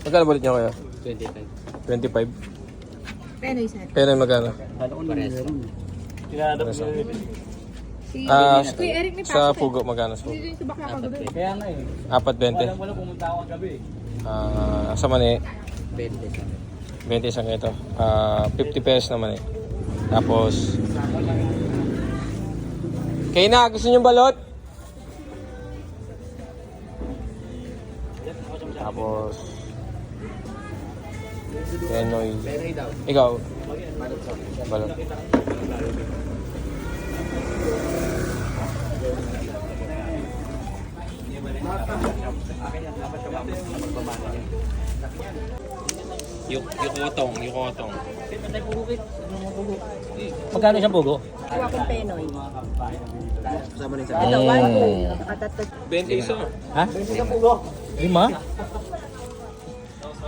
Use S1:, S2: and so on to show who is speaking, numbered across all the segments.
S1: Magkano balit niyo kaya?
S2: 25.
S1: 25?
S3: Penoy sir.
S1: Pero magkano?
S2: Pares.
S3: Si
S1: Ah,
S3: Kuya Eric may
S1: sa
S3: pasok
S1: Pugo, magkano sa
S3: Hindi
S1: Pugo?
S3: din sa bakla kagabi.
S2: Kaya nga eh.
S1: 4.20.
S2: Wala pumunta ako gabi.
S1: Sa mani,
S2: 20 sa
S1: 20 isang ito. 50 pesos naman eh. Tapos, kayo na, gusto niyo balot? Tapos, Penoy.
S2: daw.
S1: Ikaw, balot. Yung otong.
S2: Magkano isang pugo?
S3: Kuha kong Penoy.
S2: Kasama rin sa
S3: Ito, 1, 2. Nakatatag.
S1: 20 iso.
S2: Ha? 5?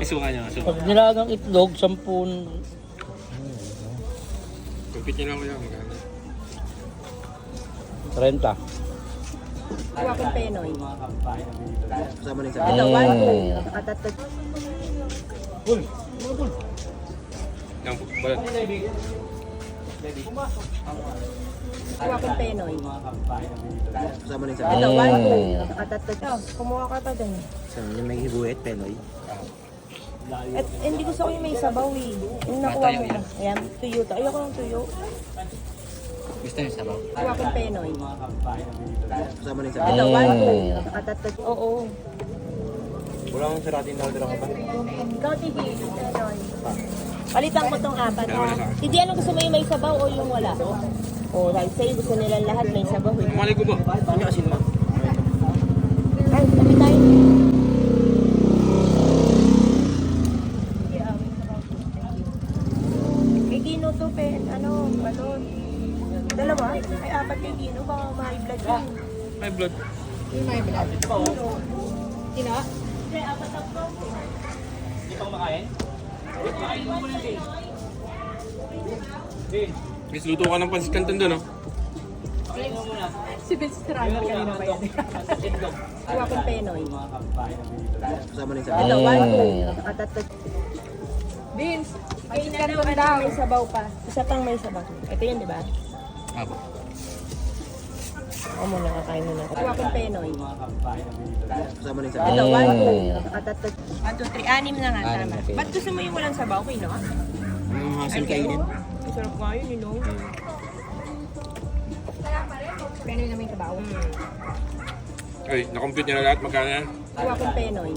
S1: Iso ka niya.
S2: Pag nilagang itlog, 10.
S1: Compute niyo lang ko yan.
S2: 30.
S3: Kuha kong Penoy.
S2: Kasama rin sa
S3: Ito, 1, 2. Nakatatag.
S1: Yung balot.
S3: Kuha kong Penoy.
S2: Kasama rin sa
S3: Ito, 1, 2. Nakatatag. Kumuha ka pa din.
S2: yung may hibuet, Penoy.
S3: At hindi gusto ko yung may sabaw eh. Yung nakuha mo na. Ayan, tuyo to. Ayoko ng tuyo.
S2: Gusto niyo sabaw?
S3: Kuha kong Penoy.
S2: Kasama rin sa
S3: Ito, 1, 2. Nakatatag. Oo.
S2: Wala akong siratin na order ako ba?
S3: Ikaw, TV. Penoy. Palitan ko tong 4 ha. Hindi, anong gusto mo yung may sabaw o yung wala? O, dahil sa'yo gusto nila lahat may sabaw eh.
S1: Mali ko ba?
S2: Ano kasi naman?
S3: Ay, sabi tayo. Kay Gino to, ano, balon. Dalawa? Ay, 4 kay Gino. Baka may blood yun.
S1: May blood.
S3: Yung may blood. Gino?
S2: Hindi pa kumakain? Kumakain mo muna din.
S1: Guys, luto ka ng pansit canton doon, no?
S2: Kain mo muna.
S3: Si Vince Tirano kanina ba yan? Kuha kong Penoy.
S2: Kasama rin sa
S3: Ito, 1, 2. Nakatatag. Vince, kain na daw. May sabaw pa. Isa pang may sabaw. Ito yun, di ba?
S1: Apo.
S3: Ako muna, kakain muna. Kuha kong Penoy.
S2: Kasama rin sa
S3: Ito, 1, 2. Nakatatag. 1, 2, 3. 6 na nga, tama. Ba't gusto mo yung walang sabaw, Kino?
S2: Anong hassle kainin?
S3: Ang sarap nga yun, you know. Penoy na may sabaw.
S1: Ay, na-compute niyo na lahat. Magkano yan?
S3: Kuha kong Penoy.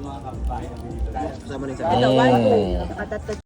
S2: Kasama rin sa
S3: Ito, 1, 2. Nakatatag.